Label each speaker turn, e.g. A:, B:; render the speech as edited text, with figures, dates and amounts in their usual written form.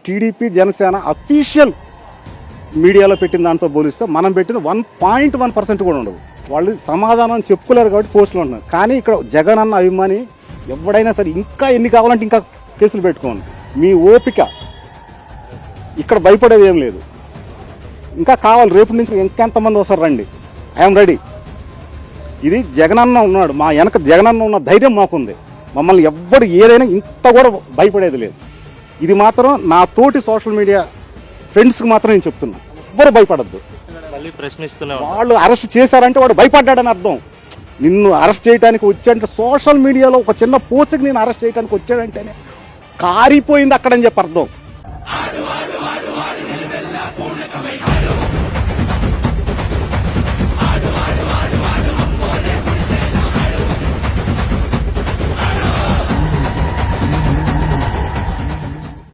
A: TDP Janasena official మీడియాలో పెట్టిన దాంతో పోలిస్తే మనం పెట్టిన 1.1% కూడా ఉండదు. వాళ్ళు సమాధానం చెప్పుకోలేరు కాబట్టి పోస్టులు ఉంటున్నారు. కానీ ఇక్కడ జగన్ అన్న అభిమాని ఎవడైనా సరే ఇంకా ఎన్ని కావాలంటే ఇంకా కేసులు పెట్టుకోండి, మీ ఓపిక. ఇక్కడ భయపడేది ఏం లేదు. ఇంకా కావాలి, రేపు నుంచి ఇంకెంతమంది వస్తారు రండి, ఐఎమ్ రెడీ. ఇది జగనన్న ఉన్నాడు, మా వెనక జగనన్న ఉన్న ధైర్యం మాకుంది. మమ్మల్ని ఎవ్వడు ఏదైనా ఇంత కూడా భయపడేది లేదు. ఇది మాత్రం నా తోటి సోషల్ మీడియా ఫ్రెండ్స్కి మాత్రం నేను చెప్తున్నా, ఎవ్వరు భయపడద్దు. వాళ్ళు అరెస్ట్ చేశారంటే వాడు భయపడ్డాడని అర్థం. నిన్ను అరెస్ట్ చేయడానికి వచ్చాడంటే సోషల్ మీడియాలో ఒక చిన్న పోస్ట్కి నేను అరెస్ట్ చేయడానికి వచ్చాడంటేనే కారిపోయింది అక్కడని చెప్పి అర్థం.